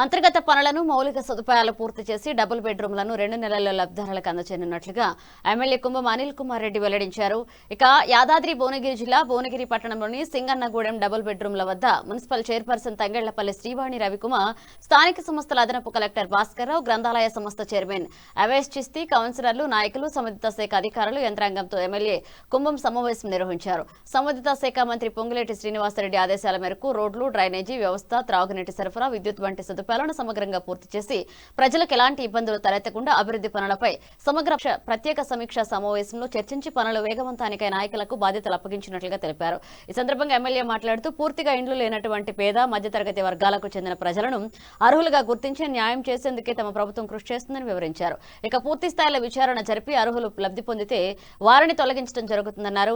అంతర్గత పనులను మౌలిక సదుపాయాలు పూర్తి చేసి డబుల్ బెడ్రూమ్లను 2 నెలల్లో లబ్ధిదారులకు అందజేయనున్నట్లుగా ఎమ్మెల్యే కుంభం అనిల్ కుమార్ రెడ్డి వెల్లడించారు. ఇక యాదాద్రి భువనగిరి జిల్లా భువనగిరి పట్టణంలోని సింగన్నగూడెం డబుల్ బెడ్రూమ్ల వద్ద మున్సిపల్ చైర్పర్సన్ తంగళ్లపల్లి శ్రీవాణి రవికుమార్, స్థానిక సంస్థల అదనపు కలెక్టర్ భాస్కర్రావు, గ్రంథాలయ సంస్థ చైర్మన్ అవేష్ చిస్తి, కౌన్సిలర్లు, నాయకులు, సంబంధిత శాఖ అధికారులు, యంత్రాంగంతో ఎమ్మెల్యే కుంభం సమావేశం నిర్వహించారు. సంబంధిత శాఖ మంత్రి పొంగులేటి శ్రీనివాసరెడ్డి ఆదేశాల మేరకు రోడ్లు, డ్రైనేజీ వ్యవస్థ, త్రాగునీటి సరఫరా, విద్యుత్ వంటి సదుపాయాలను సమగ్రంగా పూర్తి చేసి ప్రజలకు ఎలాంటి ఇబ్బందులు తలెత్తకుండా అభివృద్ధి పనులపై సమగ్ర ప్రత్యేక సమీక్షా సమావేశంలో చర్చించి పనుల వేగవంతానికై నాయకులకు బాధ్యతలు అప్పగించినట్లుగా తెలిపారు. ఈ సందర్భంగా ఎమ్మెల్యే మాట్లాడుతూ పూర్తిగా ఇండ్లు లేనటువంటి పేద, మధ్యతరగతి వర్గాలకు చెందిన ప్రజలను అర్హులుగా గుర్తించి న్యాయం చేసేందుకే తమ ప్రభుత్వం కృషి చేస్తుందని వివరించారు. ఇక పూర్తి స్థాయిలో విచారణ జరిపి అర్హులు లబ్ధి పొందితే వారిని తొలగించడం జరుగుతుందన్నారు.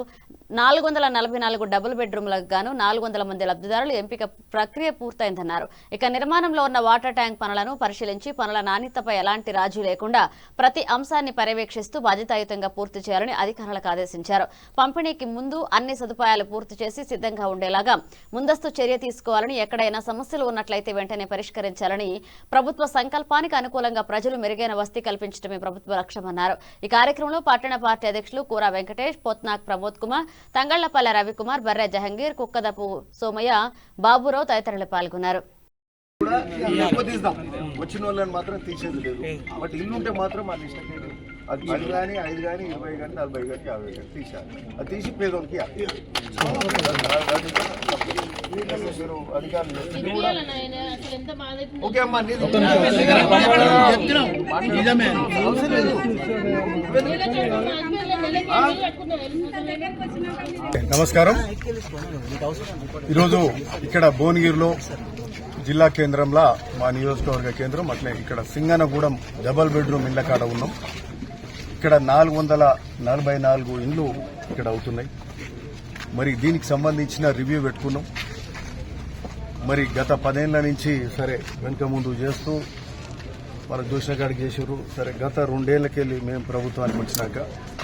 444 డబుల్ బెడ్రూమ్లకు గాను 400 మంది లబ్ధిదారులు ఎంపిక ప్రక్రియ పూర్తయిందన్నారు. ఇక నిర్మాణంలో ఉన్న వాటర్ ట్యాంక్ పనులను పరిశీలించి పనుల నాణ్యతపై ఎలాంటి రాజీ లేకుండా ప్రతి అంశాన్ని పర్యవేక్షిస్తూ బాధ్యతాయుతంగా పూర్తి చేయాలని అధికారులకు ఆదేశించారు. పంపిణీకి ముందు అన్ని సదుపాయాలు పూర్తి చేసి సిద్ధంగా ఉండేలాగా ముందస్తు చర్య తీసుకోవాలని, ఎక్కడైనా సమస్యలు ఉన్నట్లయితే వెంటనే పరిష్కరించాలని, ప్రభుత్వ సంకల్పానికి అనుకూలంగా ప్రజలు మెరుగైన వసతి కల్పించడమే ప్రభుత్వ లక్ష్యమన్నారు. ఈ కార్యక్రమంలో పట్టణ పార్టీ అధ్యక్షులు కూరా వెంకటేష్, పోత్నాక్ ప్రమోద్ కుమార్, తంగళ్లపల్లె రవికుమార్, బర్రె జహంగీర్, కుక్కదపు సోమయ్య, బాబురావు తదితరులు పాల్గొన్నారు. వచ్చిన వాళ్ళని మాత్రం తీసేది లేదు. బట్ ఇల్లు ఉంటే మాత్రం అది 10 కానీ 5 కానీ 20 కానీ 40 కానీ 50 కానీ తీసేయాలి. అది తీసి పేదోళ్ళకి ఓకే అమ్మా. నమస్కారం. ఈరోజు ఇక్కడ భువనగిరిలో జిల్లా కేంద్రంలో మా నియోజకవర్గ కేంద్రం అట్లే ఇక్కడ సింగనగూడెం డబల్ బెడ్రూమ్ ఇళ్ల కాడ ఉన్నాం. ఇక్కడ 444 ఇండ్లు ఇక్కడ అవుతున్నాయి. మరి దీనికి సంబంధించిన రివ్యూ పెట్టుకున్నాం. మరి గత 10 ఏళ్ల నుంచి సరే వెనుక ముందు చేస్తూ వాళ్ళకి దోషణ కాడికి చేసారు. సరే గత 2 ఏళ్లకెళ్ళి మేము ప్రభుత్వానికి వచ్చినాక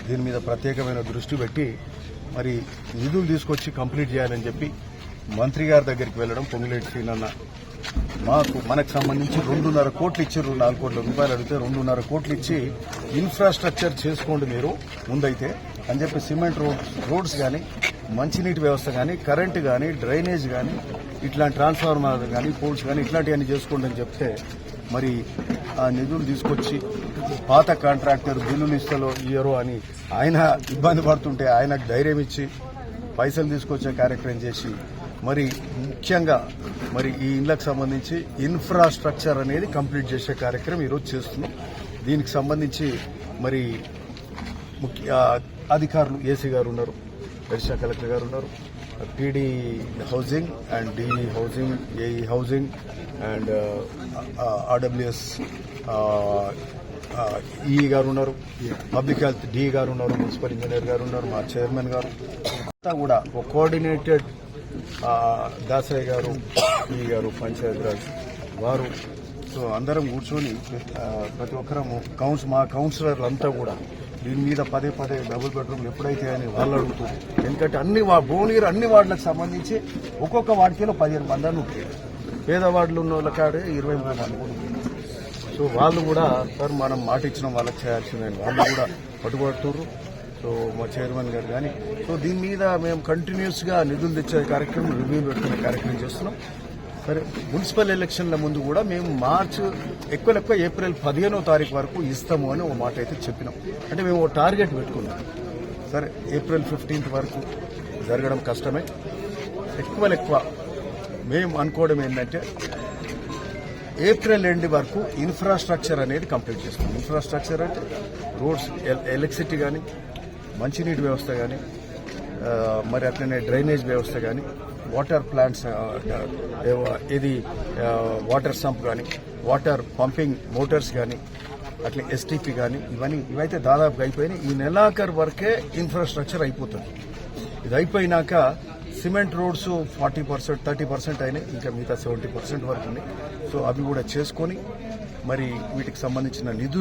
దీని మీద ప్రత్యేకమైన దృష్టి పెట్టి మరి నిధులు తీసుకొచ్చి కంప్లీట్ చేయాలని చెప్పి మంత్రి గారి దగ్గరికి వెళ్లడం, పొంగులేటి శ్రీనన్న మనకు సంబంధించి 2.5 కోట్లు ఇచ్చారు. 4 కోట్ల రూపాయలు అడిగితే 2.5 కోట్లు ఇచ్చి ఇన్ఫ్రాస్ట్రక్చర్ చేసుకోండి మీరు ముందైతే అని చెప్పి సిమెంట్ రోడ్స్ కానీ, మంచినీటి వ్యవస్థ కానీ, కరెంటు కానీ, డ్రైనేజ్ కానీ, ఇట్లాంటి ట్రాన్స్ఫార్మర్ కానీ, పోల్స్ కానీ ఇట్లాంటివన్నీ చేసుకోండి అని చెప్తే మరి ఆ నిధులు తీసుకొచ్చి పాత కాంట్రాక్టర్ బిల్లులు ఇయ్యరో అని ఆయన ఇబ్బంది పడుతుంటే ఆయనకు ధైర్యం ఇచ్చి పైసలు తీసుకొచ్చే కార్యక్రమం చేసి మరి ముఖ్యంగా మరి ఈ ఇళ్లకు సంబంధించి ఇన్ఫ్రాస్ట్రక్చర్ అనేది కంప్లీట్ చేసే కార్యక్రమం ఈరోజు చేస్తున్నాం. దీనికి సంబంధించి మరి ముఖ్య అధికారులు ఏసీ గారు ఉన్నారు, ఎడిషా కలెక్టర్ గారు ఉన్నారు, PD housing and DE housing, AE housing and RWS EE గారు ఉన్నారు, పబ్లిక్ హెల్త్ డిఈ గారు ఉన్నారు, మున్సిపల్ ఇంజనీర్ గారు ఉన్నారు, మా చైర్మన్ గారు అంతా కూడా ఒక కోఆర్డినేటెడ్ దాసయ్య గారు, ఈ గారు, పంచాయతీరాజ్ వారు, సో అందరం కూర్చొని ప్రతి ఒక్కరము మా కౌన్సిలర్లు అంతా కూడా దీని మీద పదే డబుల్ బెడ్రూమ్ ఎప్పుడైతే అని వాళ్ళు అడుగుతుంది. ఎందుకంటే భువనగిరి అన్ని వార్డులకు సంబంధించి ఒక్కొక్క వార్డులో 15 మంది అని ఉంటుంది. పేద వార్డులు ఉన్న వాళ్ళ కాడే 23 మంది ఉంటుంది. సో వాళ్ళు కూడా సార్ మనం మాట ఇచ్చిన వాళ్ళకి చేయాల్సిందని వాళ్ళు కూడా పట్టుబడుతున్నారు. సో మా చైర్మన్ గారు కానీ సో దీని మీద మేము కంటిన్యూస్ గా నిధులు తెచ్చే కార్యక్రమం, రివ్యూ పెట్టుకునే కార్యక్రమం చేస్తున్నాం. సరే మున్సిపల్ ఎలక్షన్ల ముందు కూడా మేము మార్చి ఎక్కువ ఏప్రిల్ 15వ తారీఖు వరకు ఇస్తాము అని ఒక మాట అయితే చెప్పినాం. అంటే మేము ఒక టార్గెట్ పెట్టుకున్నాం. సరే ఏప్రిల్ 15th వరకు జరగడం కష్టమే. ఎక్కువ మేము అనుకోవడం ఏంటంటే ఏప్రిల్ ఎండ్ వరకు ఇన్ఫ్రాస్ట్రక్చర్ అనేది కంప్లీట్ చేస్తాం. ఇన్ఫ్రాస్ట్రక్చర్ అంటే రోడ్స్, ఎలక్ట్రిసిటీ కానీ, మంచినీటి వ్యవస్థ కానీ, మరి అట్లనే డ్రైనేజ్ వ్యవస్థ కానీ, వాటర్ ప్లాంట్స్, ఇది వాటర్ సంప్ కానీ, వాటర్ పంపింగ్ మోటార్స్ కానీ, అట్లా ఎస్టీపీ కానీ ఇవైతే దాదాపుగా అయిపోయినాయి. ఈ నెలాఖరు వరకే ఇన్ఫ్రాస్ట్రక్చర్ అయిపోతుంది. ఇది అయిపోయినాక సిమెంట్ రోడ్స్ 40%, 30% అయినాయి. ఇంకా మిగతా 70% వరకు ఉన్నాయి. సో అవి కూడా చేసుకొని మరి వీటికి సంబంధించిన నిధులు